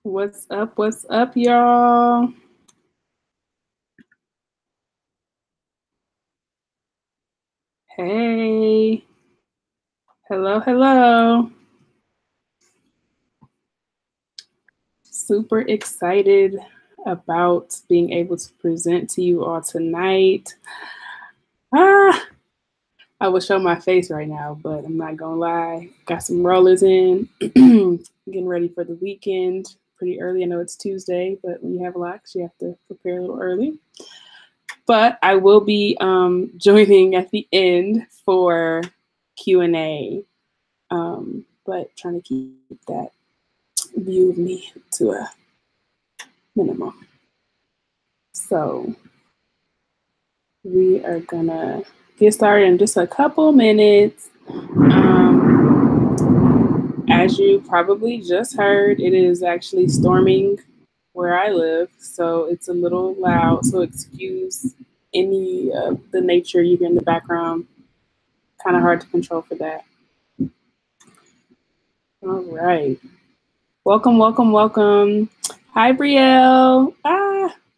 What's up? What's up, y'all? Hey. Hello, hello. Super excited about being able to present to you all tonight. Ah, I would show my face right now, but I'm not gonna lie. Got some rollers in, getting ready for the weekend. Pretty early. I know it's Tuesday, but when you have locks, you have to prepare a little early. But I will be joining at the end for Q&A. But trying to keep that view of me to a minimum. So we are gonna get started in just a couple minutes. As you probably just heard, it is actually storming where I live, so it's a little loud, so excuse any of the nature you hear in the background. Kind of hard to control for that. All right. Welcome, welcome, welcome. Hi, Brielle.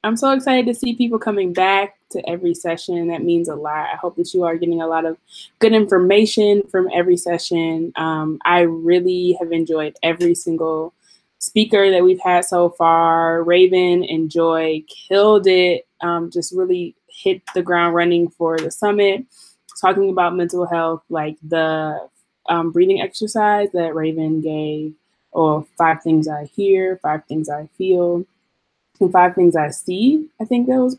I'm so excited to see people coming back to every session. That means a lot. I hope that you are getting a lot of good information from every session. I really have enjoyed every single speaker that we've had so far. Raven and Joy killed it. Just really hit the ground running for the summit. Talking about mental health, like the breathing exercise that Raven gave, or 5 things I hear, 5 things I feel, and 5 things I see. I think those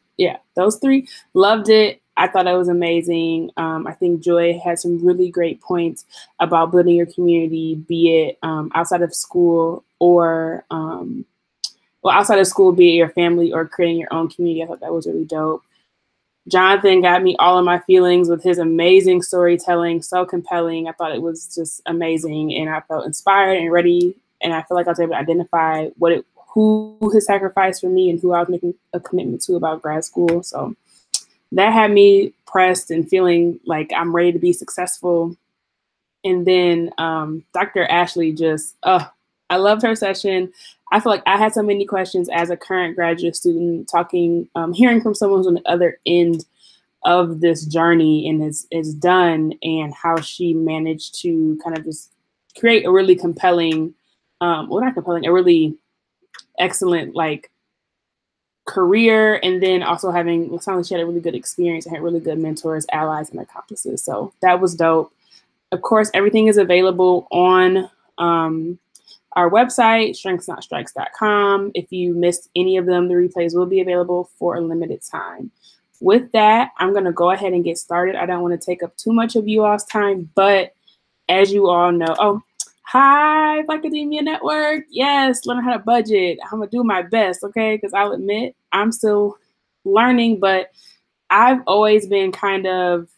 3. Loved it. I thought it was amazing. I think Joy had some really great points about building your community, be it outside of school or, outside of school, be it your family or creating your own community. I thought that was really dope. Jonathan got me all of my feelings with his amazing storytelling, so compelling. I thought it was just amazing, and I felt inspired and ready, and I feel like I was able to identify who has sacrificed for me and who I was making a commitment to about grad school. So that had me pressed and feeling like I'm ready to be successful. And then Dr. Ashley just, I loved her session. I feel like I had so many questions as a current graduate student talking, hearing from someone who's on the other end of this journey and is done, and how she managed to kind of just create a really compelling, a really excellent career, and then also it sounds like she had a really good experience and had really good mentors, allies, and accomplices. So that was dope. Of course, everything is available on our website, strengthsnotstrikes.com. If you missed any of them, the replays will be available for a limited time. With that, I'm going to go ahead and get started. I don't want to take up too much of you all's time, but as you all know, hi, Academia Network. Yes, learn how to budget. I'm going to do my best, okay? Because I'll admit I'm still learning, but I've always been kind of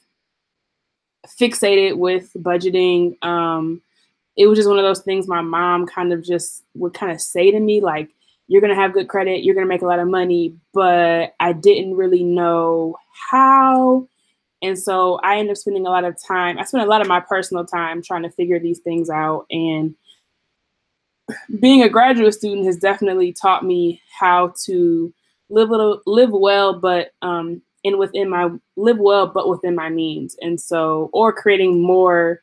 fixated with budgeting. It was just one of those things my mom would say to me, like, you're going to have good credit, you're going to make a lot of money, but I didn't really know how. And so I ended up spending a lot of time. I spent a lot of my personal time trying to figure these things out. And being a graduate student has definitely taught me how to live well, but within my means. And so, or creating more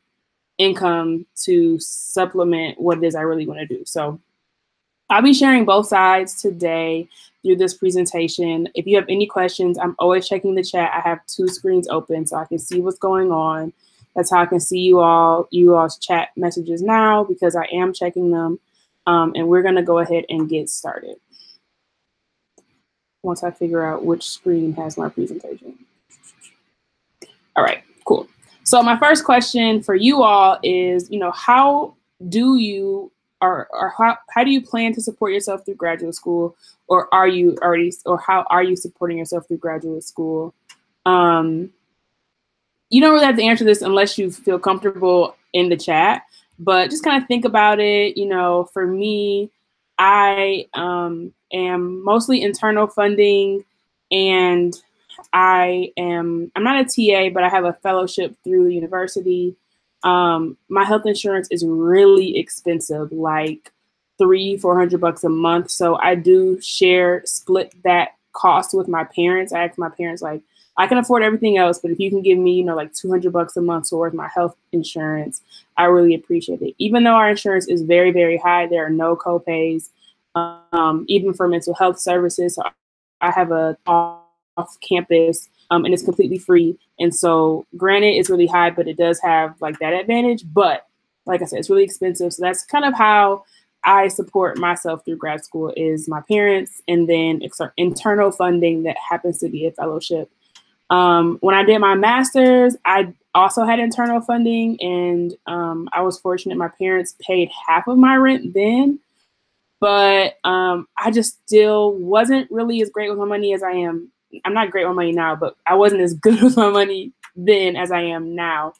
income to supplement what it is I really want to do. So I'll be sharing both sides today through this presentation. If you have any questions, I'm always checking the chat. I have 2 screens open so I can see what's going on. That's how I can see you all's chat messages now, because I am checking them. And we're going to go ahead and get started once I figure out which screen has my presentation. All right, cool. So my first question for you all is, how do you how do you plan to support yourself through graduate school, or how are you supporting yourself through graduate school? You don't really have to answer this unless you feel comfortable in the chat, but just kind of think about it. For me, I am mostly internal funding, and I'm not a TA, but I have a fellowship through the university. My health insurance is really expensive, like $400 a month. So I do split that cost with my parents. I asked my parents, like, I can afford everything else, but if you can give me, like $200 a month towards my health insurance, I really appreciate it. Even though our insurance is very, very high, there are no copays, even for mental health services. So I have a off campus, and it's completely free. And so granted, it's really high, but it does have like that advantage. But like I said, it's really expensive. So that's kind of how I support myself through grad school, is my parents, and then internal funding that happens to be a fellowship. When I did my master's, I also had internal funding, and I was fortunate. My parents paid half of my rent then, but I just still wasn't really as great with my money as I am. I'm not great with money now, but I wasn't as good with my money then as I am now.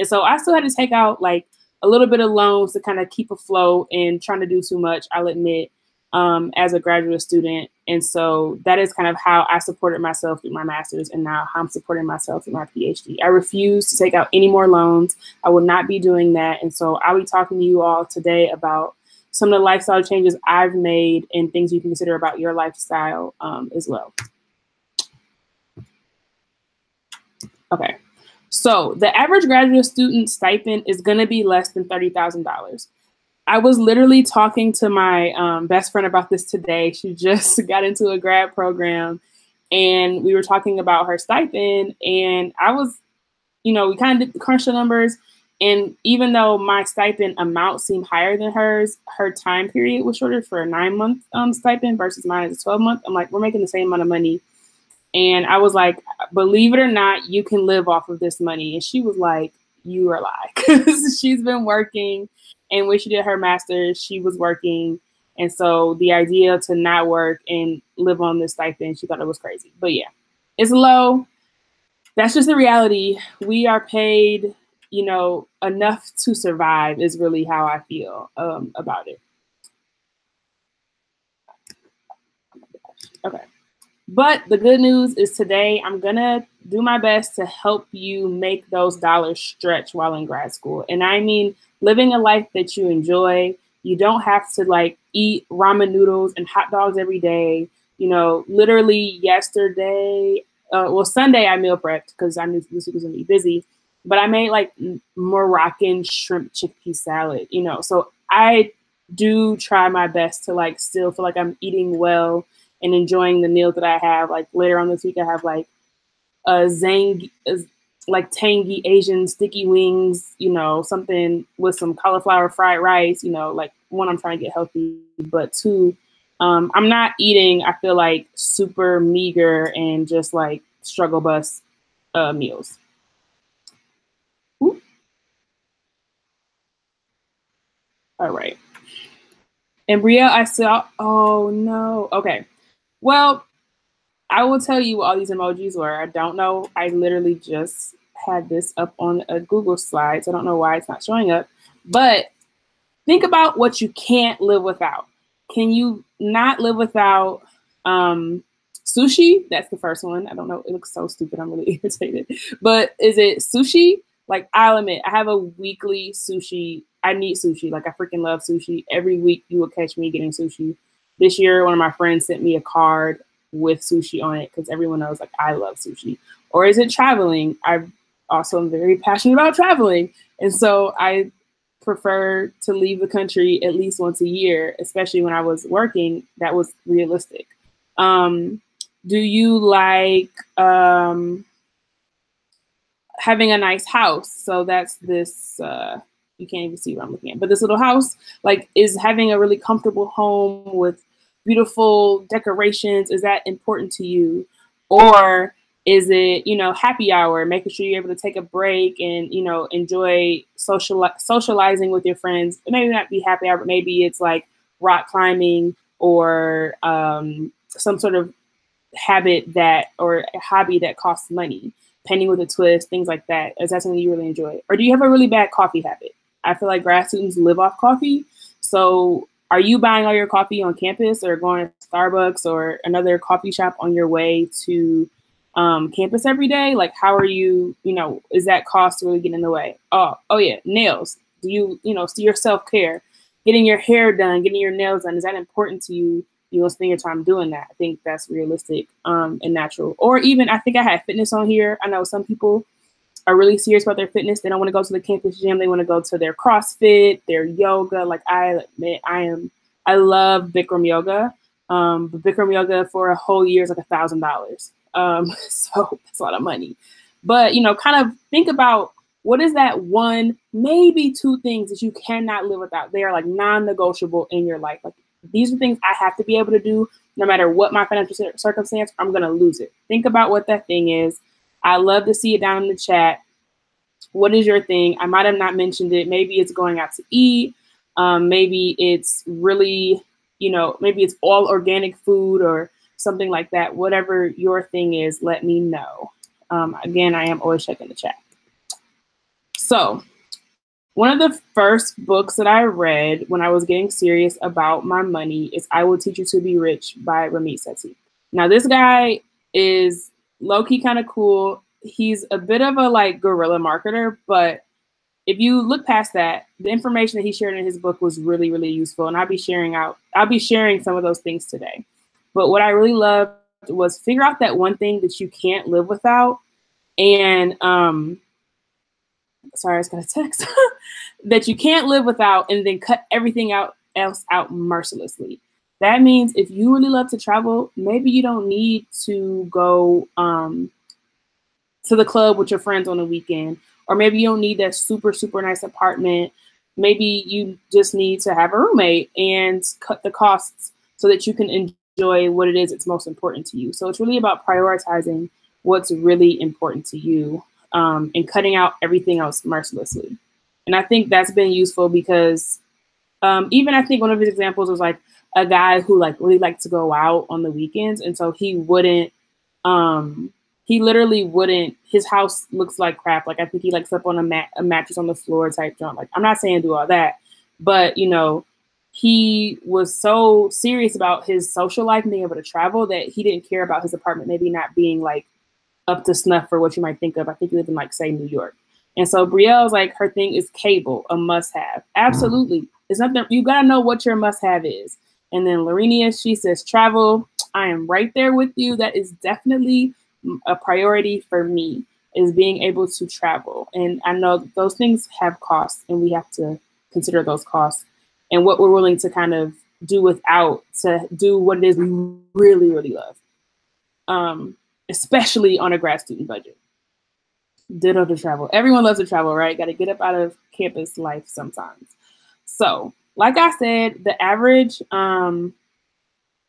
And so I still had to take out like a little bit of loans to kind of keep afloat, and trying to do too much, I'll admit, as a graduate student. And so that is kind of how I supported myself through my master's, and now how I'm supporting myself through my PhD. I refuse to take out any more loans. I will not be doing that. And so I'll be talking to you all today about some of the lifestyle changes I've made and things you can consider about your lifestyle as well. Okay. So the average graduate student stipend is going to be less than $30,000. I was literally talking to my best friend about this today. She just got into a grad program, and we were talking about her stipend, and I was, we kind of crunched the numbers. And even though my stipend amount seemed higher than hers, her time period was shorter for a 9-month stipend versus mine is a 12-month. I'm like, we're making the same amount of money. And I was like, believe it or not, you can live off of this money. And she was like, you are lying, because she's been working. And when she did her master's, she was working. And so the idea to not work and live on this stipend, she thought it was crazy. But yeah, it's low. That's just the reality. We are paid, enough to survive is really how I feel about it. Okay. But the good news is today I'm going to do my best to help you make those dollars stretch while in grad school. And I mean, living a life that you enjoy. You don't have to like eat ramen noodles and hot dogs every day. Literally yesterday, Sunday I meal prepped because I knew this week was going to be busy. But I made like Moroccan shrimp chickpea salad, So I do try my best to like still feel like I'm eating well and enjoying the meal that I have. Like later on this week, I have like like tangy Asian sticky wings, something with some cauliflower fried rice, like one, I'm trying to get healthy, but two, I'm not eating, I feel like, super meager and just like struggle bus meals. Ooh. All right. And Bria, I saw, oh no. Okay. Well, I will tell you what all these emojis were. I don't know. I literally just had this up on a Google slide, so I don't know why it's not showing up. But think about what you can't live without. Can you not live without sushi? That's the first one. I don't know. It looks so stupid. I'm really irritated. But is it sushi? Like, I'll admit, I have a weekly sushi. I need sushi. Like, I freaking love sushi. Every week you will catch me getting sushi. This year, one of my friends sent me a card with sushi on it because everyone knows like I love sushi. Or is it traveling? I also am very passionate about traveling. And so I prefer to leave the country at least once a year, especially when I was working. That was realistic. Do you like having a nice house? So that's this, you can't even see what I'm looking at, but this little house, like, is having a really comfortable home with beautiful decorations, is that important to you? Or is it, happy hour, making sure you're able to take a break and, enjoy socializing with your friends? Maybe not be happy hour, but maybe it's like rock climbing or some sort of habit or a hobby that costs money, painting with a twist, things like that. Is that something you really enjoy? Or do you have a really bad coffee habit? I feel like grad students live off coffee. So are you buying all your coffee on campus or going to Starbucks or another coffee shop on your way to campus every day? Like, how are you, is that cost really getting in the way? Oh yeah, nails. Do you, see your self-care? getting your hair done, getting your nails done, is that important to you? You will spend your time doing that. I think that's realistic and natural. Or even, I think I had fitness on here. I know some people are really serious about their fitness. They don't want to go to the campus gym. They want to go to their CrossFit, their yoga. Like I love Bikram yoga. But Bikram yoga for a whole year is like $1,000. So it's a lot of money. But, kind of think about what is that one, maybe two things that you cannot live without. They are like non-negotiable in your life. Like these are things I have to be able to do no matter what my financial circumstance, I'm going to lose it. Think about what that thing is. I love to see it down in the chat. What is your thing? I might have not mentioned it. Maybe it's going out to eat. Maybe it's really, maybe it's all organic food or something like that. Whatever your thing is, let me know. Again, I am always checking the chat. So one of the first books that I read when I was getting serious about my money is I Will Teach You to Be Rich by Ramit Sethi. Now, this guy is low-key kind of cool. He's a bit of a like guerrilla marketer, but if you look past that, the information that he shared in his book was really, really useful. And I'll be sharing some of those things today. But what I really loved was figure out that one thing that you can't live without. And sorry, I was gonna text that you can't live without, and then cut everything else out mercilessly. That means if you really love to travel, maybe you don't need to go to the club with your friends on the weekend, or maybe you don't need that super, super nice apartment. Maybe you just need to have a roommate and cut the costs so that you can enjoy what it is that's most important to you. So it's really about prioritizing what's really important to you and cutting out everything else mercilessly. And I think that's been useful because even I think one of his examples was like a guy who like really liked to go out on the weekends. And so he literally wouldn't, his house looks like crap. Like I think he like slept on a mattress on the floor type joint. Like I'm not saying do all that, but he was so serious about his social life and being able to travel that he didn't care about his apartment maybe not being like up to snuff for what you might think of. I think he lived in like, say, New York. And so Brielle's like, her thing is cable, a must have. Absolutely. It's nothing, you gotta know what your must have is. And then Lorenia, she says travel. I am right there with you. That is definitely a priority for me, is being able to travel. And I know those things have costs and we have to consider those costs and what we're willing to kind of do without to do what it is we really, really love. Especially on a grad student budget. Ditto to travel. Everyone loves to travel, right? Got to get up out of campus life sometimes. So, like I said, the average, I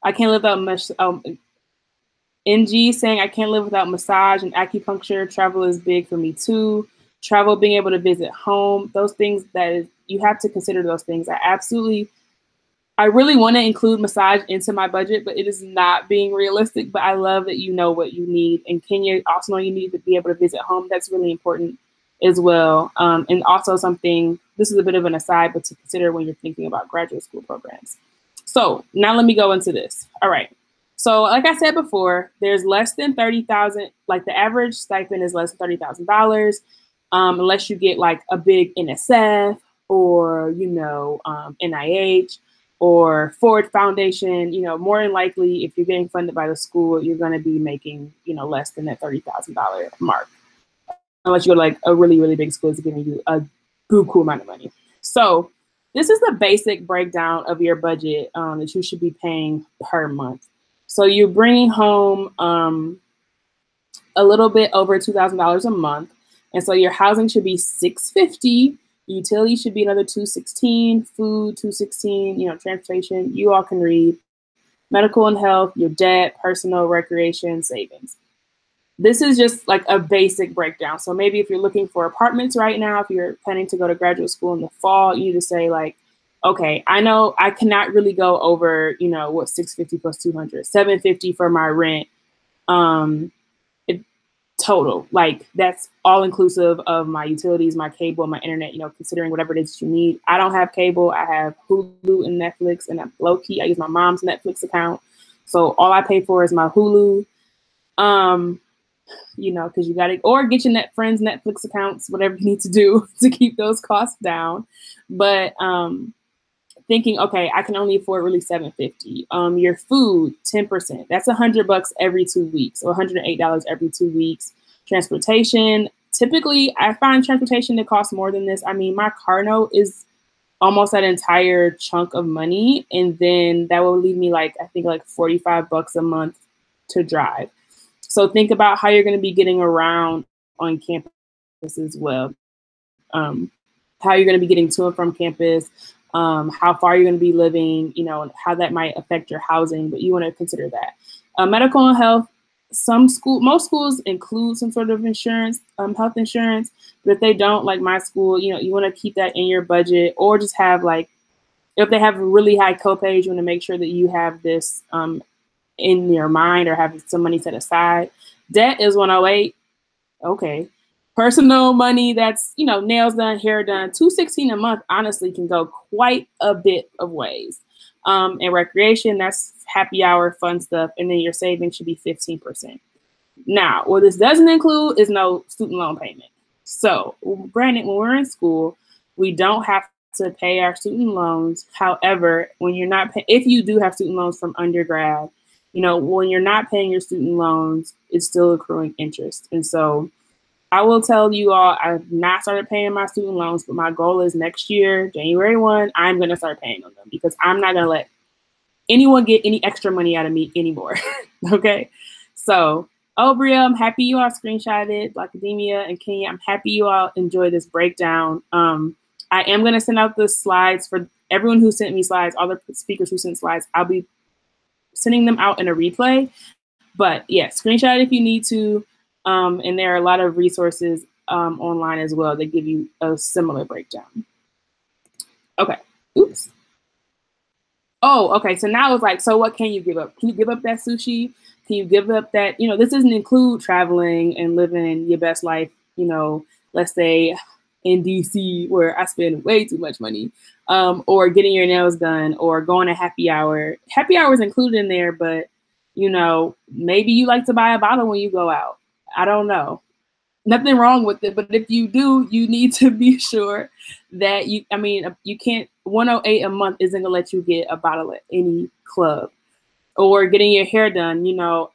can't live without much. NG saying I can't live without massage and acupuncture. Travel is big for me too. Travel, being able to visit home, those things you have to consider those things. I really want to include massage into my budget, but it is not being realistic. But I love that you know what you need. And Kenya also know you need to be able to visit home. That's really important as well. And also something, this is a bit of an aside, but to consider when you're thinking about graduate school programs. So now let me go into this. All right. So like I said before, there's less than $30,000, like the average stipend is less than $30,000 unless you get like a big NSF or, NIH. Or Ford Foundation, more than likely, if you're getting funded by the school, you're going to be making, less than that $30,000 mark. Unless you go to like a really, really big school that's giving you a buku amount of money. So this is the basic breakdown of your budget that you should be paying per month. So you're bringing home a little bit over $2,000 a month. And so your housing should be $650. Utility should be another $216, food $216, transportation, you all can read. Medical and health, your debt, personal, recreation, savings. This is just like a basic breakdown. So maybe if you're looking for apartments right now, if you're planning to go to graduate school in the fall, you need to say like, okay, I know I cannot really go over, what 650 plus 200, 750 for my rent. Total, like that's all inclusive of my utilities, my cable, my internet, considering whatever it is you need. I don't have cable. I have Hulu and Netflix, and low key, I use my mom's Netflix account. So all I pay for is my Hulu, because you got to, or get your friends' Netflix accounts, whatever you need to do to keep those costs down. But thinking, okay, I can only afford really $750. Your food, 10%. That's $100 every 2 weeks, or $108 every 2 weeks. Transportation, typically, I find transportation to cost more than this. I mean, my car note is almost that entire chunk of money, and then that will leave me like, I think like $45 a month to drive. So think about how you're going to be getting around on campus as well. How you're going to be getting to and from campus, how far you're going to be living, you know, and how that might affect your housing, but you want to consider that. Medical and health, most schools include some sort of insurance, health insurance, but if they don't, like my school, you know, you want to keep that in your budget, or just have like, if they have really high copays, you want to make sure that you have this in your mind or have some money set aside. Debt is 108. Okay. Personal money, that's, you know, nails done, hair done, $216 a month, honestly, can go quite a bit of ways. And recreation, that's happy hour, fun stuff. And then your savings should be 15%. Now, what this doesn't include is no student loan payment. So granted, when we're in school, we don't have to pay our student loans. However, when you're not if you do have student loans from undergrad, you know, when you're not paying your student loans, it's still accruing interest. And so I will tell you all, I've not started paying my student loans, but my goal is next year, January 1, I'm going to start paying on them, because I'm not going to let anyone get any extra money out of me anymore. Okay. So, Bria, I'm happy you all screenshotted Blackademia and Kenya. I'm happy you all enjoy this breakdown. I am going to send out the slides for everyone who sent me slides, all the speakers who sent slides. I'll be sending them out in a replay. But yeah, screenshot if you need to. And there are a lot of resources online as well that give you a similar breakdown. Okay. Oops. Oh, okay. So now it's like, so what can you give up? Can you give up that sushi? Can you give up that, you know, this doesn't include traveling and living your best life, you know, let's say in DC, where I spend way too much money, or getting your nails done, or going to happy hour. Happy hour is included in there, but, you know, maybe you like to buy a bottle when you go out. I don't know. Nothing wrong with it, but if you do, you need to be sure that you can't, 108 a month isn't gonna let you get a bottle at any club. Or getting your hair done, you know,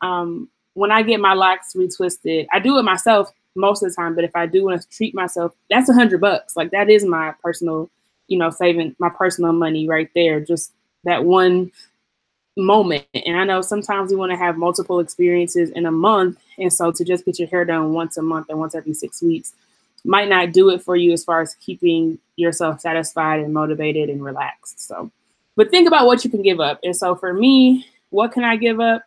when I get my locks retwisted, I do it myself most of the time, but if I do want to treat myself, that's $100. Like, that is my personal, you know, saving, my personal money right there. Just that one moment. And I know sometimes we want to have multiple experiences in a month, and so to just get your hair done once a month and once every 6 weeks might not do it for you as far as keeping yourself satisfied and motivated and relaxed. So, but think about what you can give up. And so for me, what can I give up?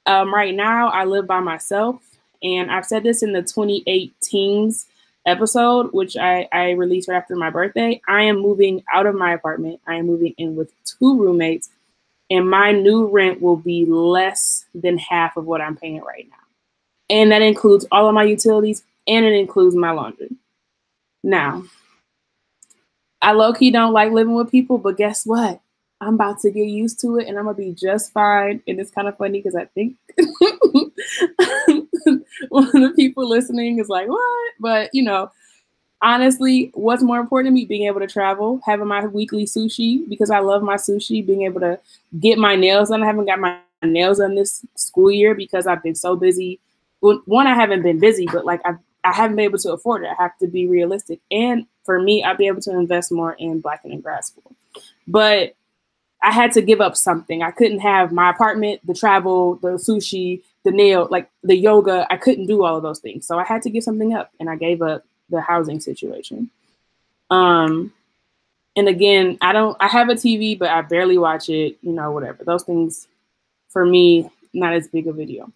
Right now, I live by myself, and I've said this in the 2018 episode, which I released right after my birthday. I am moving out of my apartment. I am moving in with 2 roommates. And my new rent will be less than half of what I'm paying right now. And that includes all of my utilities, and it includes my laundry. Now, I low-key don't like living with people, but guess what? I'm about to get used to it, and I'm going to be just fine. And it's kind of funny because I think one of the people listening is like, what? But, you know, honestly, what's more important to me, being able to travel, having my weekly sushi, because I love my sushi, being able to get my nails done. I haven't got my nails done this school year because I've been so busy. Well, one, I haven't been busy, but like I haven't been able to afford it. I have to be realistic. And for me, I'll be able to invest more in Black and in grad school. But I had to give up something. I couldn't have my apartment, the travel, the sushi, the nail, like the yoga. I couldn't do all of those things. So I had to give something up, and I gave up the housing situation. And again, I have a TV, but I barely watch it, you know, whatever. Those things, for me, not as big a video.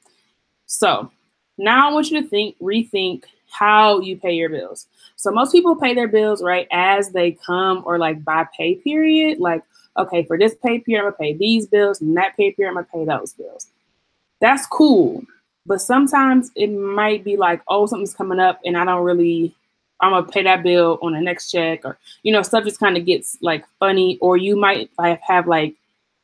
So now I want you to rethink how you pay your bills. So most people pay their bills, right, as they come, or like by pay period. Like, okay, for this pay period, I'm gonna pay these bills, and that pay period, I'm gonna pay those bills. That's cool. But sometimes it might be like, oh, something's coming up and I'm gonna pay that bill on the next check, or, you know, stuff just kind of gets like funny. Or you might have like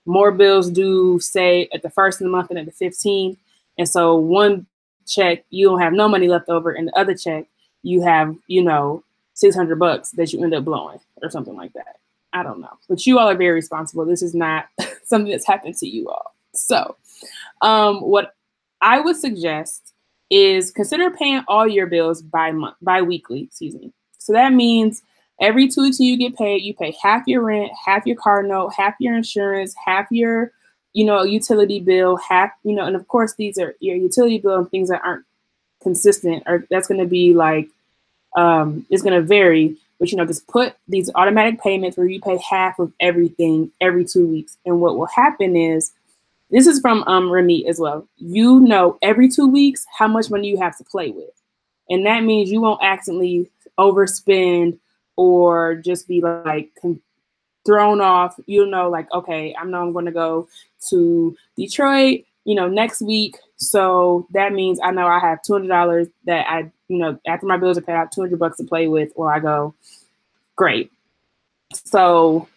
more bills due, say at the 1st of the month and at the 15th. And so one check, you don't have no money left over, and the other check, you have, you know, $600 that you end up blowing or something like that. I don't know, but you all are very responsible. This is not something that's happened to you all. So what I would suggest is consider paying all your bills bi-weekly, excuse me. So that means every 2 weeks you get paid, you pay half your rent, half your car note, half your insurance, half your, utility bill, half, and of course these are your utility bill and things that aren't consistent, or that's going to be like, it's going to vary, but, just put these automatic payments where you pay half of everything every 2 weeks. And what will happen is, this is from Remy as well. Every 2 weeks how much money you have to play with. And that means you won't accidentally overspend or just be like thrown off. Like, okay, I know I'm going to go to Detroit, next week. So that means I know I have $200 that I, after my bills are paid, I have $200 to play with, or I go, great. So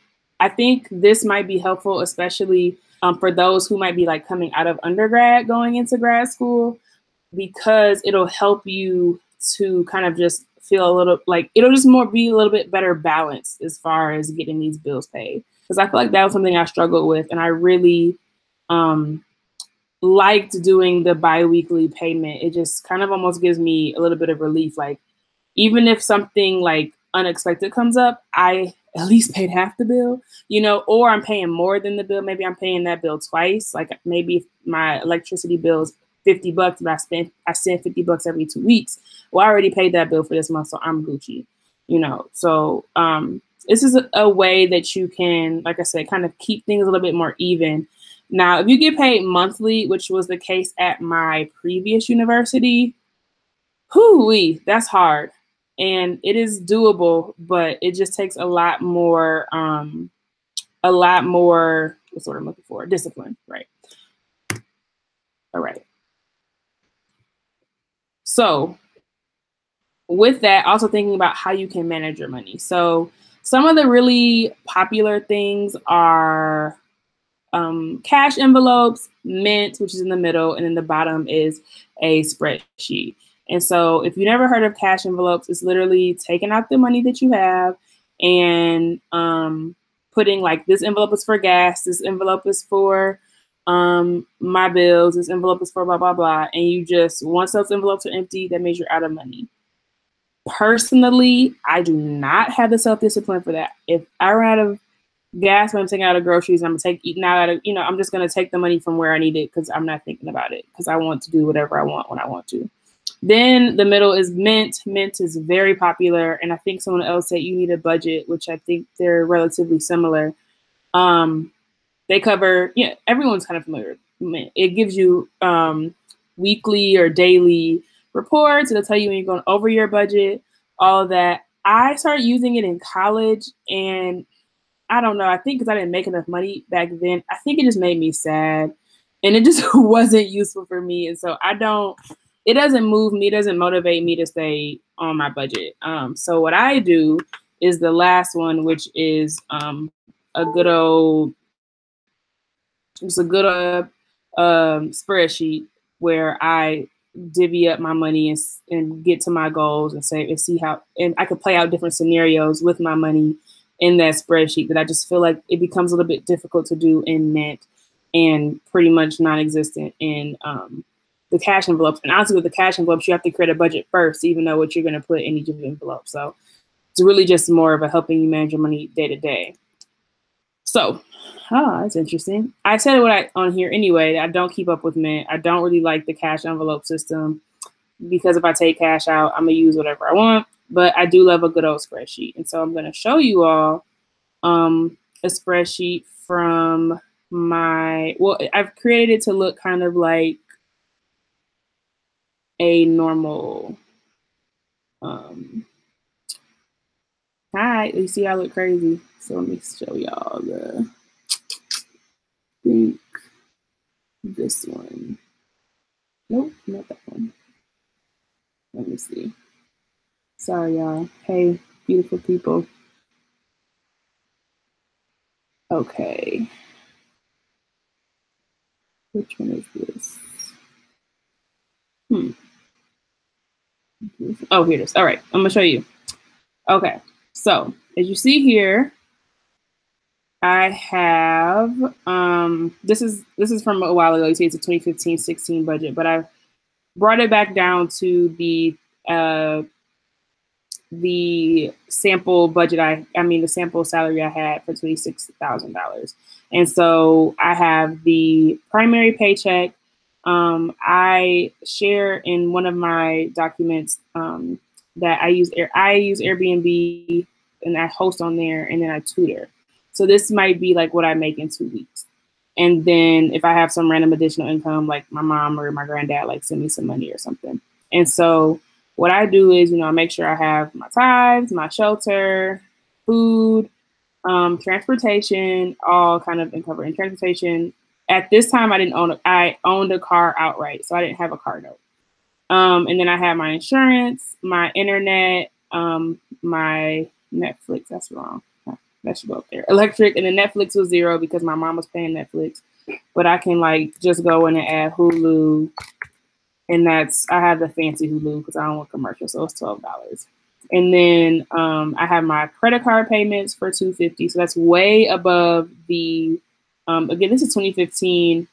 I think this might be helpful, especially for those who might be like coming out of undergrad going into grad school, because it'll help you to kind of just feel a little like it'll just be a little bit better balanced as far as getting these bills paid. Because I feel like that was something I struggled with, and I really liked doing the bi-weekly payment. It just kind of almost gives me a little bit of relief. Like, even if something like unexpected comes up, I at least paid half the bill, or I'm paying more than the bill. Maybe I'm paying that bill twice. Like, maybe if my electricity bill is $50, but I send $50 every 2 weeks. Well, I already paid that bill for this month, so I'm Gucci, So this is a way that you can, like I said, kind of keep things a little bit more even. Now, if you get paid monthly, which was the case at my previous university, that's hard. And it is doable, but it just takes a lot more, what's what I'm looking for? Discipline, right? All right. So with that, also thinking about how you can manage your money. So some of the really popular things are cash envelopes, Mint, which is in the middle, and then the bottom is a spreadsheet. And so if you never heard of cash envelopes, it's literally taking out the money that you have and putting like, this envelope is for gas, this envelope is for my bills, this envelope is for blah, blah, blah. And you just, once those envelopes are empty, that means you're out of money. Personally, I do not have the self-discipline for that. If I run out of gas when I'm taking out of groceries, I'm just going to take the money from where I need it, because I'm not thinking about it, because I want to do whatever I want when I want to. Then the middle is Mint. Mint is very popular. And I think someone else said you need a budget, which I think they're relatively similar. They cover, everyone's kind of familiar with Mint. It gives you weekly or daily reports. It'll tell you when you're going over your budget, all of that. I started using it in college, and I don't know, I think because I didn't make enough money back then, I think it just made me sad, and it just wasn't useful for me. And so it doesn't move me, it doesn't motivate me to stay on my budget. So what I do is the last one, which is a good old spreadsheet where I divvy up my money and get to my goals and see how, and I could play out different scenarios with my money in that spreadsheet that I just feel like it becomes a little bit difficult to do in Mint and pretty much non-existent in the cash envelopes. And honestly, with the cash envelopes, you have to create a budget first, even know what you're going to put in each of the envelopes. So it's really just more of a helping you manage your money day to day. So, that's interesting. I said what on here anyway. I don't keep up with Mint. I don't really like the cash envelope system, because if I take cash out, I'm going to use whatever I want. But I do love a good old spreadsheet. And so I'm going to show you all a spreadsheet from I've created it to look kind of like a normal, hi, you see I look crazy. So let me show y'all this one. Nope, not that one. Let me see. Sorry, y'all. Hey, beautiful people. Okay. Which one is this? Oh, here it is. All right, I'm gonna show you. Okay, so as you see here, I have, this is from a while ago. You see it's a 2015-16 budget, but I brought it back down to uh, the sample budget the sample salary I had for $26,000. And so I have the primary paycheck. I share in one of my documents that I use Airbnb, and I host on there, and then I tutor. So this might be like what I make in 2 weeks. And then if I have some random additional income, like my mom or my granddad, like send me some money or something. And so what I do is, I make sure I have my tithes, my shelter, food, transportation, all kind of covered. In transportation, at this time, I owned a car outright, so I didn't have a car note. And then I had my insurance, my internet, my Netflix. That's wrong. That should go up there. Electric, and then Netflix was $0 because my mom was paying Netflix. But I can just go in and add Hulu, and I have the fancy Hulu because I don't want commercial, so it's $12. And then I have my credit card payments for $250, so that's way above the. Again, this is 2015.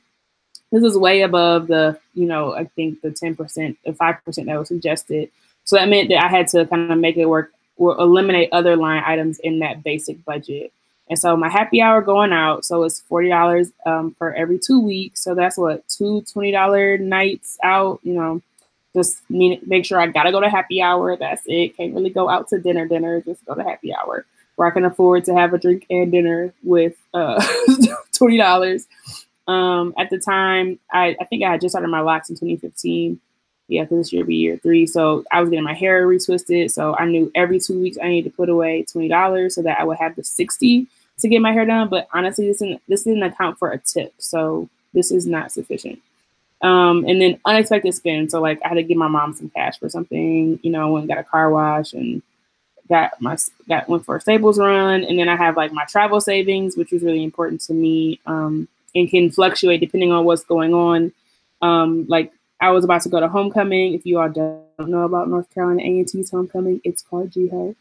This is way above the, I think the 10%, the 5% that was suggested. So that meant that I had to kind of make it work or eliminate other line items in that basic budget. And so my happy hour going out, so it's $40 for every 2 weeks. So that's two $20 nights out, just make sure I gotta go to happy hour. That's it. Can't really go out to dinner, just go to happy hour where I can afford to have a drink and dinner with $20. At the time, I think I had just started my locks in 2015. Yeah, because this year will be year 3. So I was getting my hair retwisted. So I knew every 2 weeks I needed to put away $20 so that I would have the $60 to get my hair done. But honestly, this didn't account for a tip. So this is not sufficient. And then unexpected spend. So I had to give my mom some cash for something, went and got a car wash and went for a Staples run. And then I have my travel savings, which was really important to me. And can fluctuate depending on what's going on. I was about to go to homecoming. If you all don't know about North Carolina A&T's homecoming, it's called GHO.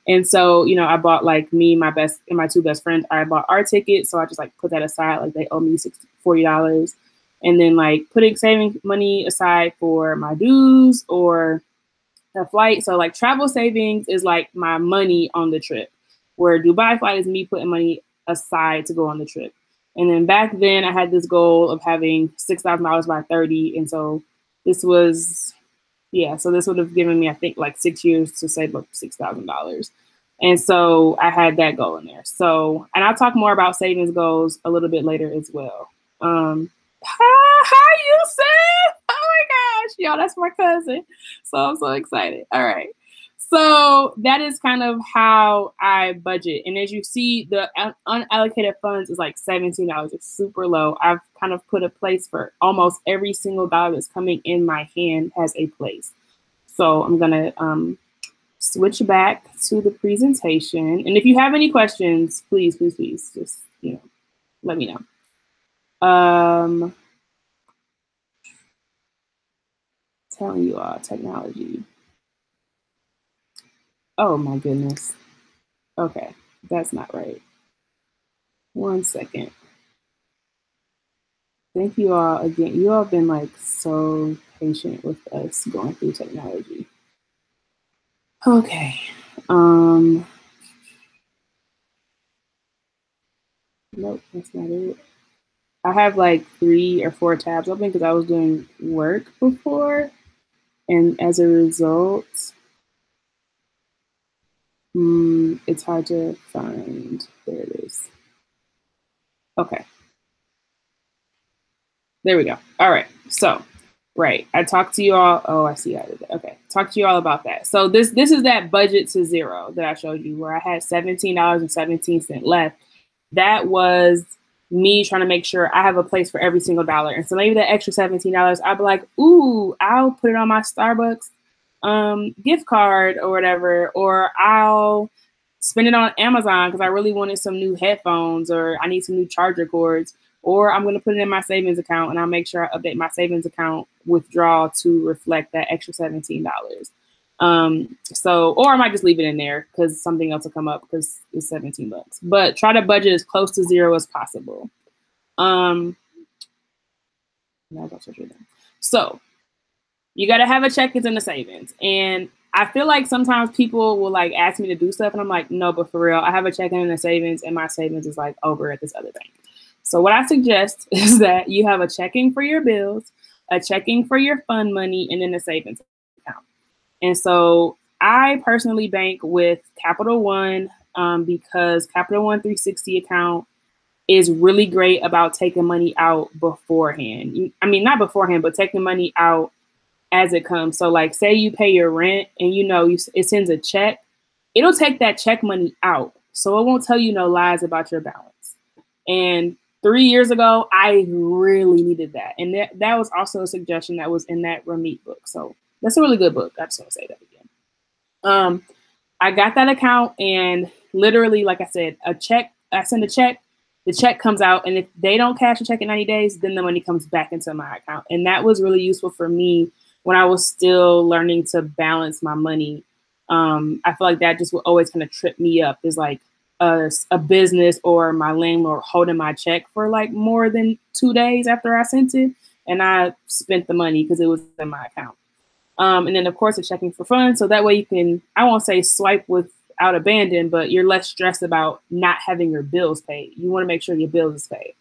And so, I bought me, my best, and my 2 best friends, I bought our ticket. So I just put that aside. They owe me $40. And then putting saving money aside for my dues or a flight. So travel savings is my money on the trip, where Dubai flight is me putting money aside to go on the trip. And then back then I had this goal of having $6,000 by 30. And so this was, so this would have given me, I think 6 years to save up $6,000. And so I had that goal in there. So, and I'll talk more about savings goals a little bit later as well. Hi, Yusuf! Oh my gosh, y'all, that's my cousin. So I'm so excited. All right. So that is kind of how I budget. And as you see, the unallocated funds is $17. It's super low. I've kind of put a place for almost every single dollar that's coming in my hand has a place. So I'm going to switch back to the presentation. And if you have any questions, please just, let me know. Telling you all technology. Oh my goodness. Okay, that's not right. 1 second. Thank you all again. You all have been so patient with us going through technology. Okay. Nope, that's not it. I have 3 or 4 tabs open because I was doing work before. And as a result, it's hard to find. There it is. Okay. There we go. All right. So, right. I talked to you all. Oh, I see how I did that. Okay. Talked to you all about that. So this is that budget to $0 that I showed you where I had $17.17 left. That was me trying to make sure I have a place for every single dollar. And so maybe that extra $17, I'll be like, ooh, I'll put it on my Starbucks gift card or whatever, or I'll spend it on Amazon because I really wanted some new headphones or I need some new charger cords, or I'm going to put it in my savings account and I'll make sure I update my savings account withdrawal to reflect that extra $17. So, or I might just leave it in there because something else will come up because it's $17. But try to budget as close to zero as possible. So you got to have a checkings and a savings. And I feel like sometimes people will like ask me to do stuff and I'm like, no, but for real, I have a checking and a savings and my savings is like over at this other bank. So what I suggest is that you have a checking for your bills, a checking for your fund money, and then a savings account. And so I personally bank with Capital One because Capital One 360 account is really great about taking money out beforehand. I mean, not beforehand, but taking money out as it comes. So like say you pay your rent and it sends a check, it'll take that check money out. So it won't tell you no lies about your balance. And 3 years ago, I really needed that. And that was also a suggestion that was in that Ramit book. So that's a really good book. I just want to say that again. I got that account and literally, like I said, I send a check, the check comes out, and if they don't cash a check in 90 days, then the money comes back into my account. And that was really useful for me when I was still learning to balance my money. I feel like that just would always kind of trip me up. Is like a business or my landlord holding my check for like more than 2 days after I sent it, and I spent the money because it was in my account. And then of course a checking for fun. So that way you can, I won't say swipe without abandon, but you're less stressed about not having your bills paid. You want to make sure your bills is paid.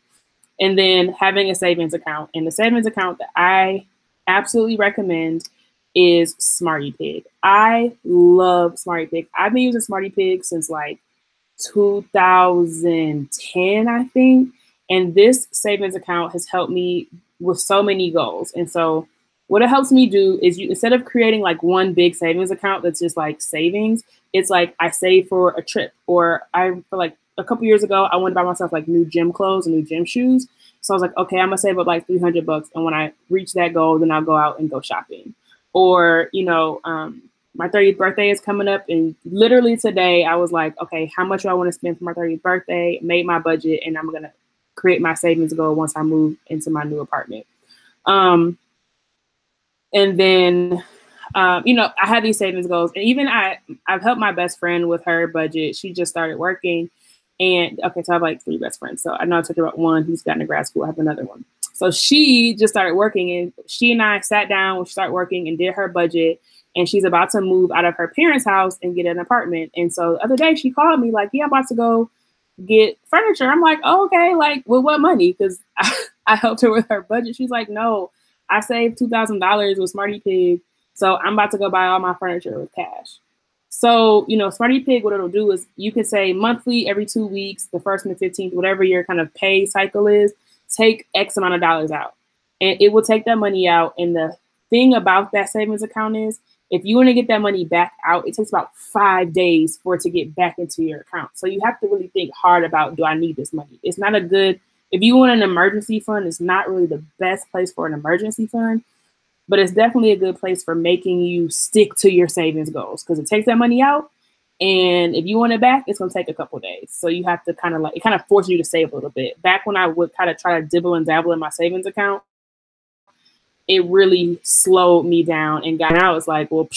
And then having a savings account. And the savings account that I absolutely recommend is Smarty Pig. I love Smarty Pig. I've been using Smarty Pig since like 2010, I think. And this savings account has helped me with so many goals. And so what it helps me do is instead of creating like one big savings account that's just like savings, it's like I save for a trip, or for like a couple years ago, I wanted to buy myself like new gym clothes and new gym shoes. So I was like, okay, I'm gonna save up like $300. And when I reach that goal, then I'll go out and go shopping. Or, my 30th birthday is coming up, and literally today I was like, okay, how much do I want to spend for my 30th birthday? Made my budget, and I'm going to create my savings goal once I move into my new apartment. And then, I have these savings goals, and even I've helped my best friend with her budget. She just started working, and okay, so I have like 3 best friends. So I know I talked about one who's gotten to grad school. I have another one. So she just started working, and she and I sat down, we started working and did her budget. And she's about to move out of her parents' house and get an apartment. And so the other day she called me like, yeah, I'm about to go get furniture. I'm like, oh, okay, like with what money? Because I helped her with her budget. She's like, no, I saved $2,000 with Smarty Pig. So I'm about to go buy all my furniture with cash. So, Smarty Pig, what it'll do is you can say monthly, every 2 weeks, the 1st and the 15th, whatever your kind of pay cycle is, take X amount of dollars out. And it will take that money out. And the thing about that savings account is, if you want to get that money back out, it takes about 5 days for it to get back into your account. So you have to really think hard about, do I need this money? It's not if you want an emergency fund, it's not really the best place for an emergency fund, but it's definitely a good place for making you stick to your savings goals, because it takes that money out. And if you want it back, it's going to take a couple of days. So you have to it kind of forces you to save a little bit. Back when I would kind of try to dibble and dabble in my savings account, it really slowed me down and got out. It's like, well,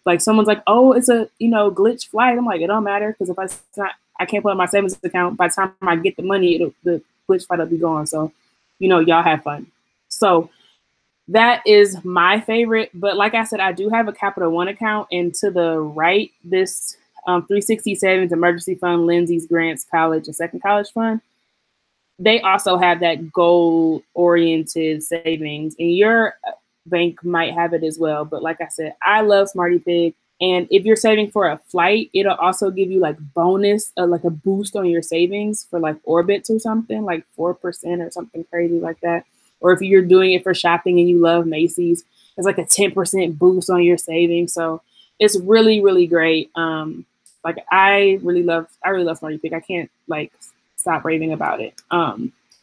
like someone's like, oh, it's a, glitch flight. I'm like, it don't matter. Because if I can't put in my savings account, by the time I get the money, the glitch flight will be gone. So, y'all have fun. So that is my favorite. But like I said, I do have a Capital One account, and to the right, this 360 Savings Emergency Fund, Lindsay's Grants College and Second College Fund, they also have that goal-oriented savings, and your bank might have it as well. But like I said, I love Smarty Pig. And if you're saving for a flight, it'll also give you like bonus, like a boost on your savings for like Orbitz or something, like 4% or something crazy like that. Or if you're doing it for shopping and you love Macy's, it's like a 10% boost on your savings. So it's really, really great. I really love Smarty Pig. I can't stop raving about it.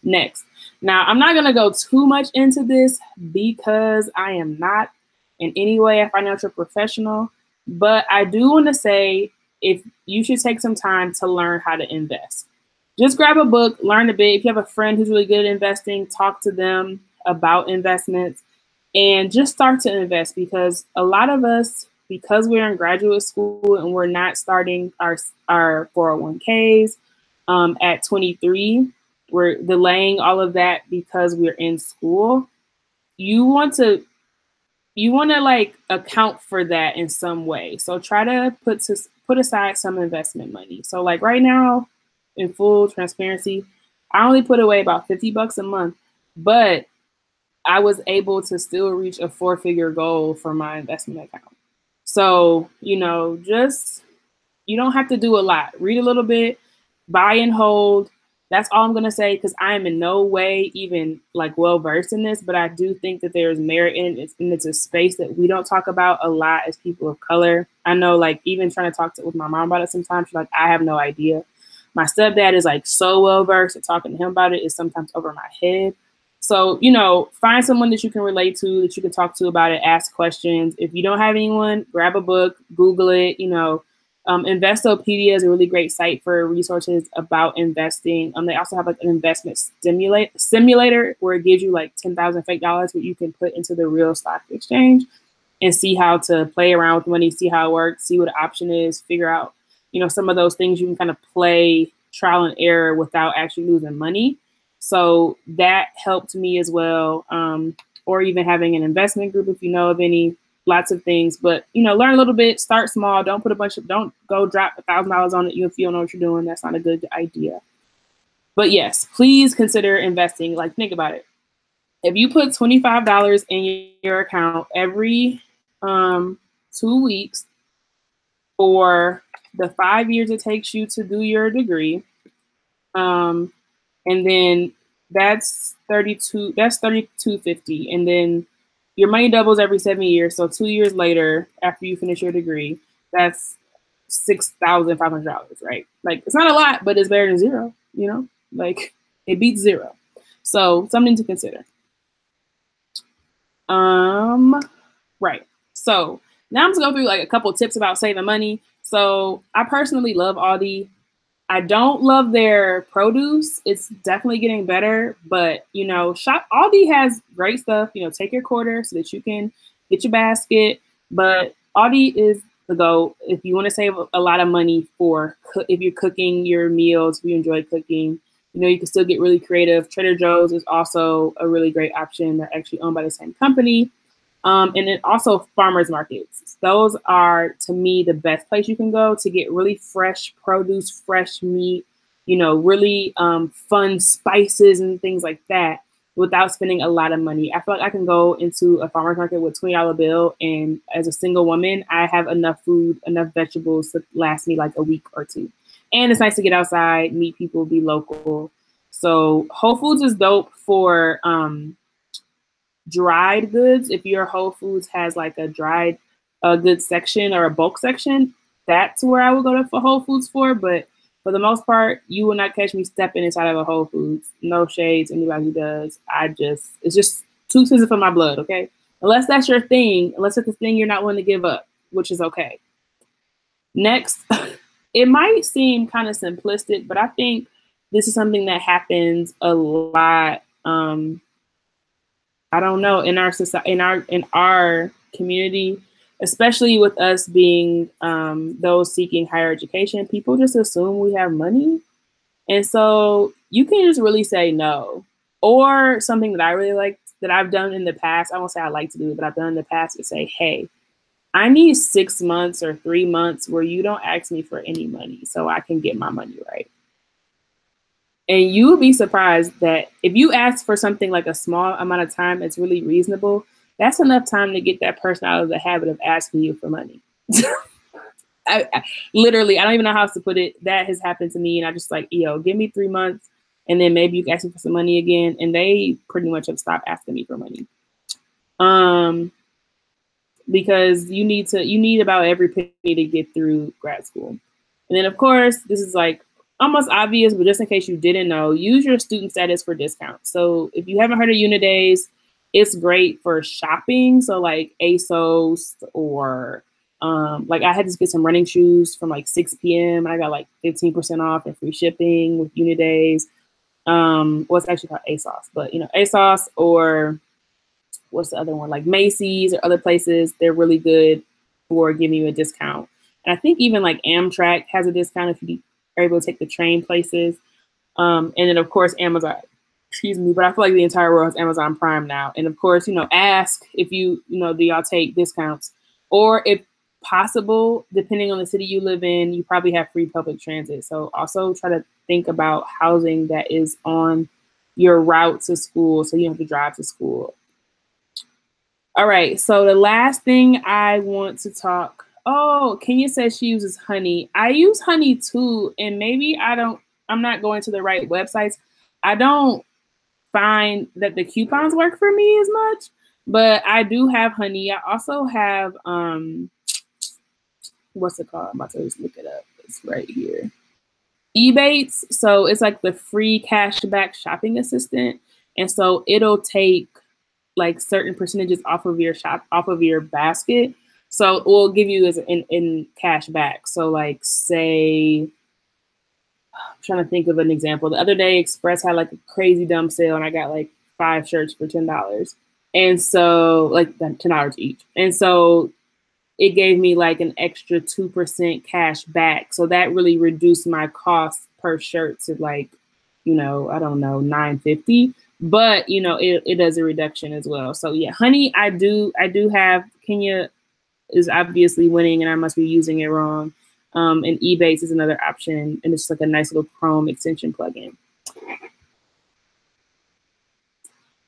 Next. Now, I'm not going to go too much into this because I am not in any way a financial professional, but I do want to say if you should take some time to learn how to invest. Just grab a book, learn a bit. If you have a friend who's really good at investing, talk to them about investments and just start to invest, because a lot of us because we're in graduate school and we're not starting our 401ks at 23, we're delaying all of that because we're in school. You want to like account for that in some way. So try to put aside some investment money. So like right now, in full transparency, I only put away about $50 a month, but I was able to still reach a 4-figure goal for my investment account. So, you know, you don't have to do a lot. Read a little bit, buy and hold. That's all I'm going to say, because I am in no way even like well versed in this, but I do think that there's merit in it. And it's a space that we don't talk about a lot as people of color. I know, like, even trying to talk with my mom about it sometimes, she's like, I have no idea. My stepdad is like so well versed, and talking to him about it is sometimes over my head. So, you know, find someone that you can relate to, that you can talk to about it, ask questions. If you don't have anyone, grab a book, Google it. You know, Investopedia is a really great site for resources about investing. They also have like an investment simulator where it gives you like 10,000 fake dollars that you can put into the real stock exchange and see how to play around with money, see how it works, see what the option is, figure out, you know, some of those things you can kind of play trial and error without actually losing money. So that helped me as well. Or even having an investment group, if you know of any, lots of things. But, you know, learn a little bit, start small. Don't go drop $1,000 on it if you don't know what you're doing. That's not a good idea. But yes, please consider investing. Like, think about it. If you put $25 in your account every 2 weeks for the 5 years it takes you to do your degree, and then that's $32.50, and then your money doubles every 7 years. So 2 years later, after you finish your degree, that's $6,500, right? Like, it's not a lot, but it's better than zero. You know, like, it beats zero. So something to consider. Right. So now I'm just going through like a couple of tips about saving money. So I personally love Aldi. I don't love their produce. It's definitely getting better, but, you know, Aldi has great stuff. You know, take your quarter so that you can get your basket. But Aldi is the go if you want to save a lot of money if you're cooking your meals, if you enjoy cooking. You know, you can still get really creative. Trader Joe's is also a really great option. They're actually owned by the same company. And then also farmers markets. Those are, to me, the best place you can go to get really fresh produce, fresh meat, you know, really fun spices and things like that without spending a lot of money. I feel like I can go into a farmer's market with a $20 bill, and as a single woman, I have enough food, enough vegetables to last me like a week or two. And it's nice to get outside, meet people, be local. So Whole Foods is dope for dried goods. If your Whole Foods has like a dried goods section or a bulk section, that's where I would go to for Whole Foods for. But for the most part, you will not catch me stepping inside of a Whole Foods. No shades, anybody who does. It's just too expensive for my blood, okay? Unless that's your thing, unless it's the thing you're not willing to give up, which is okay. Next, it might seem kind of simplistic, but I think this is something that happens a lot. I don't know, in our society, in our community, especially with us being those seeking higher education, people just assume we have money. And so you can just really say no. Or something that I really like, that I've done in the past, I won't say I like to do it, but I've done in the past, is say, hey, I need 6 months or 3 months where you don't ask me for any money so I can get my money right. And you would be surprised that if you ask for something like a small amount of time, it's really reasonable. That's enough time to get that person out of the habit of asking you for money. Literally, I don't even know how else to put it. That has happened to me. And I just like, yo, give me 3 months and then maybe you can ask me for some money again. And they pretty much have stopped asking me for money. Because you need about every penny to get through grad school. And then of course, this is like almost obvious, but just in case you didn't know, use your student status for discounts. So if you haven't heard of Unidays, it's great for shopping. So like ASOS or like I had to get some running shoes from like 6 p.m. and I got like 15% off and free shipping with Unidays. Well, it's actually called ASOS, but you know, ASOS or what's the other one? Like Macy's or other places, they're really good or giving you a discount. And I think even like Amtrak has a discount if you are able to take the train places. And then of course, Amazon, excuse me, but I feel like the entire world has Amazon Prime now. And of course, ask if do y'all take discounts, or if possible, depending on the city you live in, you probably have free public transit. So also try to think about housing that is on your route to school, so you don't have to drive to school. All right, so the last thing I want to talk, Kenya says she uses honey. I use honey too, and maybe I'm not going to the right websites. I don't find that the coupons work for me as much, but I do have honey. I also have, what's it called? I'm about to just look it up. It's right here. Ebates. So it's like the free cashback shopping assistant. And so it'll take like certain percentages off of your basket. So it will give you as in cash back. So like say, I'm trying to think of an example. The other day, Express had like a crazy dumb sale, and I got like 5 shirts for $10. And so like $10 each. And so it gave me like an extra 2% cash back. So that really reduced my cost per shirt to like, I don't know, $9.50. But it does a reduction as well. So yeah, honey, I do have. Kenya is obviously winning, and I must be using it wrong. And Ebates is another option, and it's like a nice little Chrome extension plugin.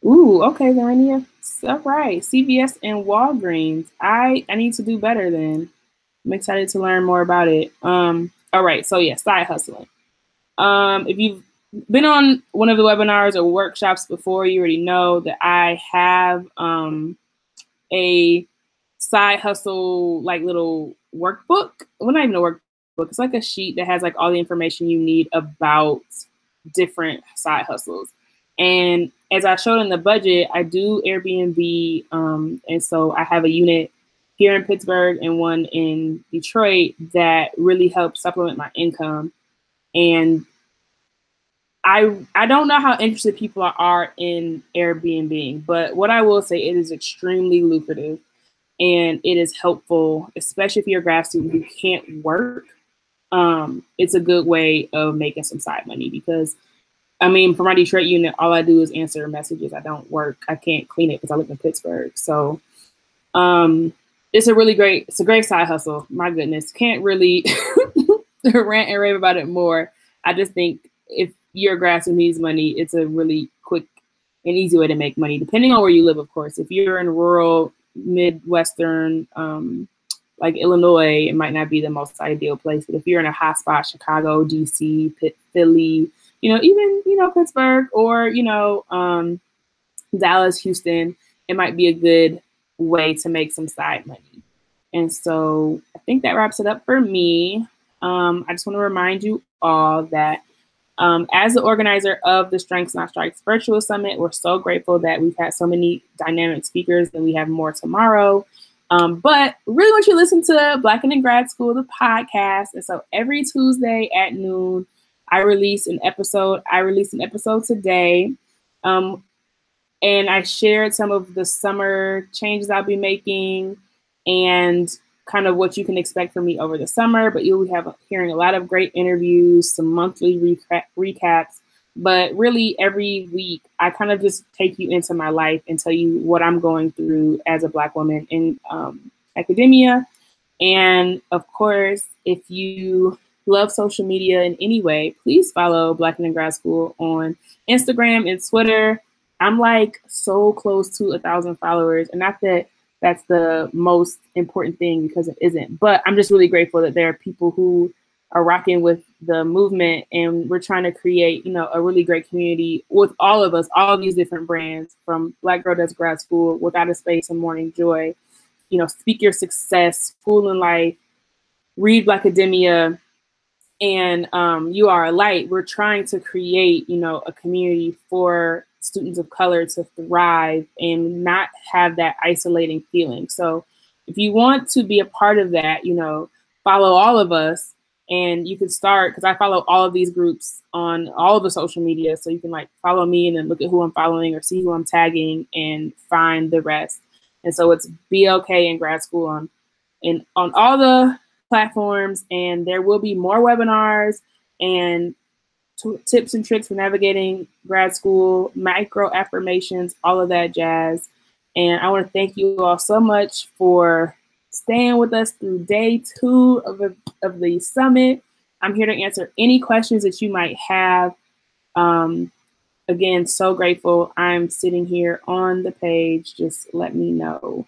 Ooh, okay, Lorenia. All right, CVS and Walgreens. I need to do better then. I'm excited to learn more about it. All right, so yeah, side hustling. If you've been on one of the webinars or workshops before, you already know that I have a side hustle like little workbook. Well, not even a workbook. It's like a sheet that has like all the information you need about different side hustles. And as I showed in the budget, I do Airbnb. And so I have a unit here in Pittsburgh and one in Detroit that really helps supplement my income. And I don't know how interested people are in Airbnb, but what I will say, it is extremely lucrative and it is helpful, especially if you're a grad student who can't work. It's a good way of making some side money because, I mean, for my Detroit unit, all I do is answer messages. I don't work. I can't clean it because I live in Pittsburgh. So it's a great side hustle. My goodness, can't really rant and rave about it more. I just think if you're a grad student who needs money, it's a really quick and easy way to make money, depending on where you live, of course. If you're in rural, Midwestern, like Illinois, it might not be the most ideal place. But if you're in a hot spot, Chicago, DC, Philly, even, Pittsburgh or, Dallas, Houston, it might be a good way to make some side money. And so I think that wraps it up for me. I just want to remind you all that as the organizer of the Strengths Not Strikes Virtual Summit, we're so grateful that we've had so many dynamic speakers and we have more tomorrow. But really want you to listen to Black and in Grad School, the podcast. And so every Tuesday at noon, I release an episode. I released an episode today. And I shared some of the summer changes I'll be making and kind of what you can expect from me over the summer. But you'll be hearing a lot of great interviews, some monthly recaps. But really every week, I kind of just take you into my life and tell you what I'm going through as a Black woman in academia. And of course, if you love social media in any way, please follow Black and in Grad School on Instagram and Twitter. I'm like so close to 1,000 followers, and not that that's the most important thing because it isn't, but I'm just really grateful that there are people who are rocking with the movement, and we're trying to create, a really great community with all of us, all of these different brands, from Black Girl Does Grad School, Without a Space and Morning Joy, Speak Your Success, School and Life, Read Blackademia, and You Are a Light. We're trying to create, a community for students of color to thrive and not have that isolating feeling. So if you want to be a part of that, follow all of us, and you can start, because I follow all of these groups on all of the social media. So you can follow me and then look at who I'm following or see who I'm tagging and find the rest. And so it's BLK in Grad School on on all the platforms, and there will be more webinars and tips and tricks for navigating grad school, micro affirmations, all of that jazz. And I want to thank you all so much for staying with us through day 2 of the summit. I'm here to answer any questions that you might have. Again, so grateful. I'm sitting here on the page. Just let me know.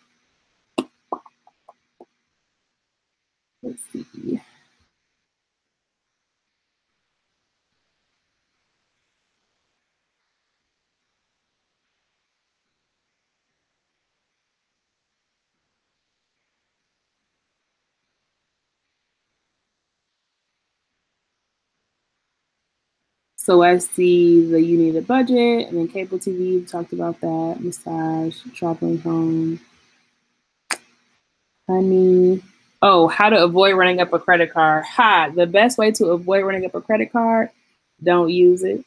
Let's see. So I see the you need a budget, and then cable TV, we talked about that, massage, traveling home, honey. Oh, how to avoid running up a credit card. The best way to avoid running up a credit card, don't use it.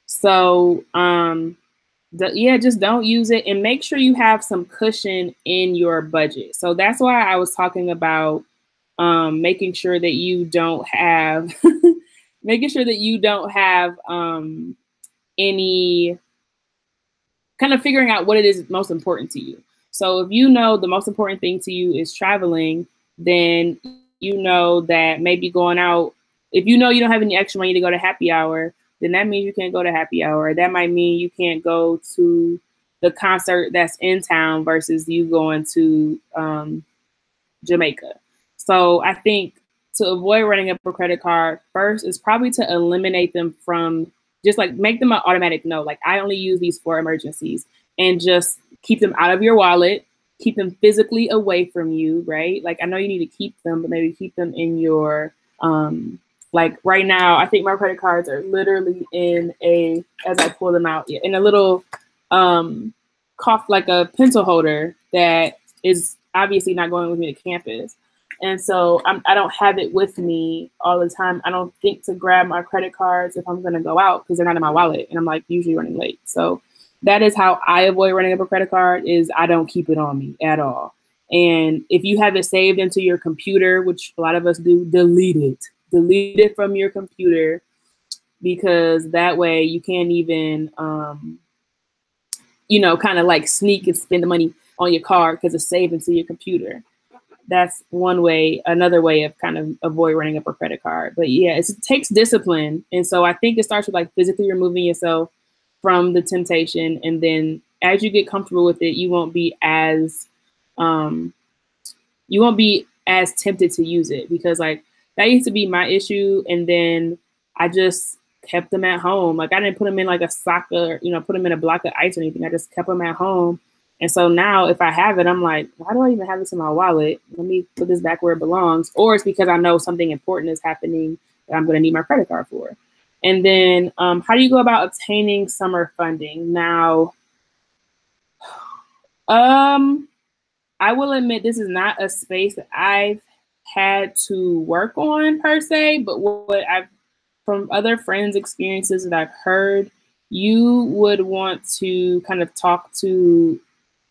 So just don't use it, and make sure you have some cushion in your budget. So that's why I was talking about making sure that you don't have making sure that you don't have any kind of figuring out what it is most important to you. So if you know the most important thing to you is traveling, then you know that maybe going out, if you know you don't have any extra money to go to happy hour, then that means you can't go to happy hour. That might mean you can't go to the concert that's in town versus you going to Jamaica. So I think to avoid running up a credit card, first is probably to eliminate them from, just like make them an automatic no. Like, I only use these for emergencies, and just keep them out of your wallet, keep them physically away from you, right? Like, I know you need to keep them, but maybe keep them in your, like right now, I think my credit cards are literally as I pull them out, in a little like a pencil holder that is obviously not going with me to campus. And so I don't have it with me all the time. I don't think to grab my credit cards if I'm going to go out, because they're not in my wallet, and I'm like usually running late. So that is how I avoid running up a credit card, is I don't keep it on me at all. And if you have it saved into your computer, which a lot of us do, delete it from your computer, because that way you can't even, kind of like sneak and spend the money on your card because it's saved into your computer. That's one way. Another way of kind of avoid running up a credit card. But yeah, it takes discipline. And so I think it starts with like physically removing yourself from the temptation. And then as you get comfortable with it, you won't be as tempted to use it, because like that used to be my issue. And then I just kept them at home. Like, I didn't put them in like a sock or, put them in a block of ice or anything. I just kept them at home. And so now if I have it, I'm like, why do I even have this in my wallet? Let me put this back where it belongs. Or it's because I know something important is happening that I'm going to need my credit card for. And then how do you go about obtaining summer funding? Now, I will admit this is not a space that I've had to work on per se, but what I've, from other friends' experiences that I've heard, you would want to kind of talk to,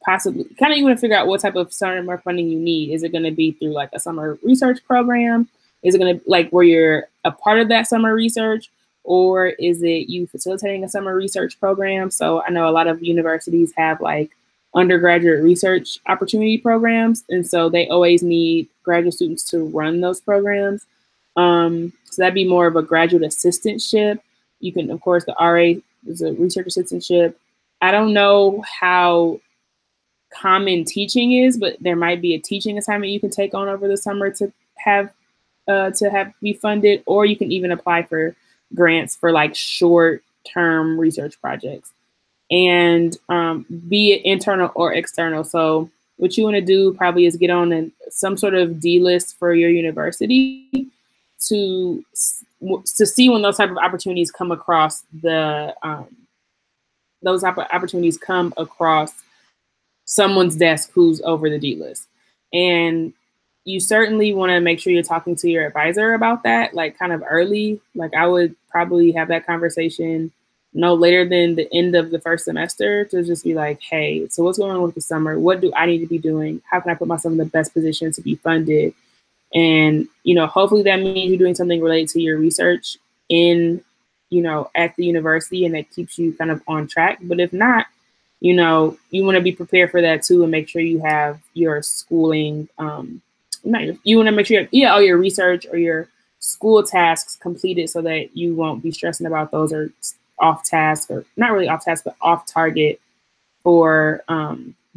possibly kind of you want to figure out what type of summer funding you need. Is it going to be through like a summer research program? Is it going to like where you're a part of that summer research? Or is it you facilitating a summer research program? So I know a lot of universities have like undergraduate research opportunity programs. And so they always need graduate students to run those programs. So that'd be more of a graduate assistantship. You can, of course, the RA is a research assistantship. I don't know how common teaching is, but there might be a teaching assignment you can take on over the summer to have be funded, or you can even apply for grants for like short-term research projects, and be it internal or external. So what you want to do probably is get on some sort of D list for your university to see when those type of opportunities come across someone's desk who's over the D list. And you certainly want to make sure you're talking to your advisor about that, like kind of early. Like, I would probably have that conversation no later than the end of the first semester to just be like, hey, so what's going on with the summer? What do I need to be doing? How can I put myself in the best position to be funded? And, you know, hopefully that means you're doing something related to your research in, you know, at the university, and that keeps you kind of on track. But if not, you know, you want to be prepared for that too, and make sure you have your schooling, you want to make sure you have, all your research or your school tasks completed so that you won't be stressing about those or off task, or not really off task, but off target for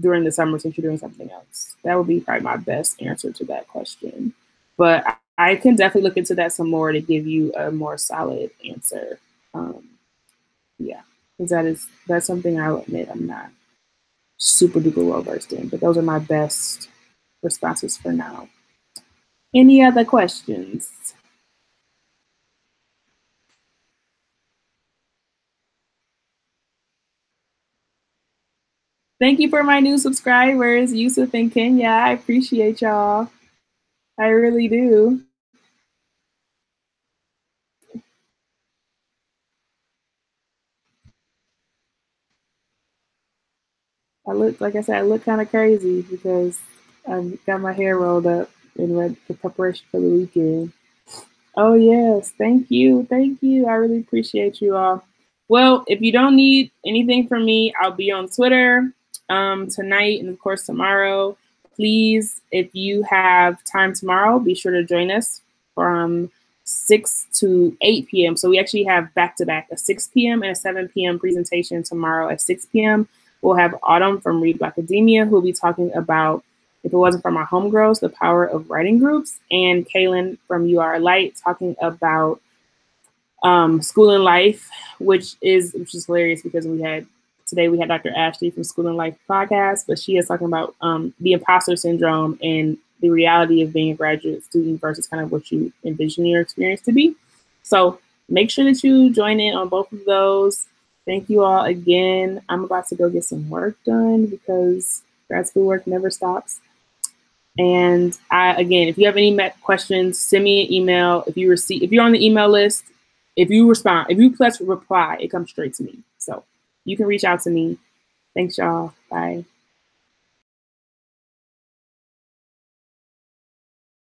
during the summer since you're doing something else. That would be probably my best answer to that question. But I can definitely look into that some more to give you a more solid answer. Yeah, because that's something I'll admit I'm not super duper well versed in, but those are my best responses for now. Any other questions? Thank you for my new subscribers, Yusuf and Kenya. I appreciate y'all. I really do. Like I said, I look kind of crazy because I've got my hair rolled up in red for preparation for the weekend. Oh, yes. Thank you. Thank you. I really appreciate you all. Well, if you don't need anything from me, I'll be on Twitter tonight and, of course, tomorrow. Please, if you have time tomorrow, be sure to join us from 6 to 8 p.m. So we actually have back-to-back, a 6 p.m. and a 7 p.m. presentation tomorrow at 6 p.m. We'll have Autumn from Read Academia, who will be talking about If It Wasn't for My Homegirls, The Power of Writing Groups, and Kaylin from UR Light talking about School and Life, which is hilarious because today we had Dr. Ashley from School and Life podcast, but she is talking about the imposter syndrome and the reality of being a graduate student versus kind of what you envision your experience to be. So make sure that you join in on both of those. Thank you all again. I'm about to go get some work done because grad school work never stops. And again, if you have any questions, send me an email. If you're on the email list, if you press reply, it comes straight to me. So you can reach out to me. Thanks, y'all. Bye.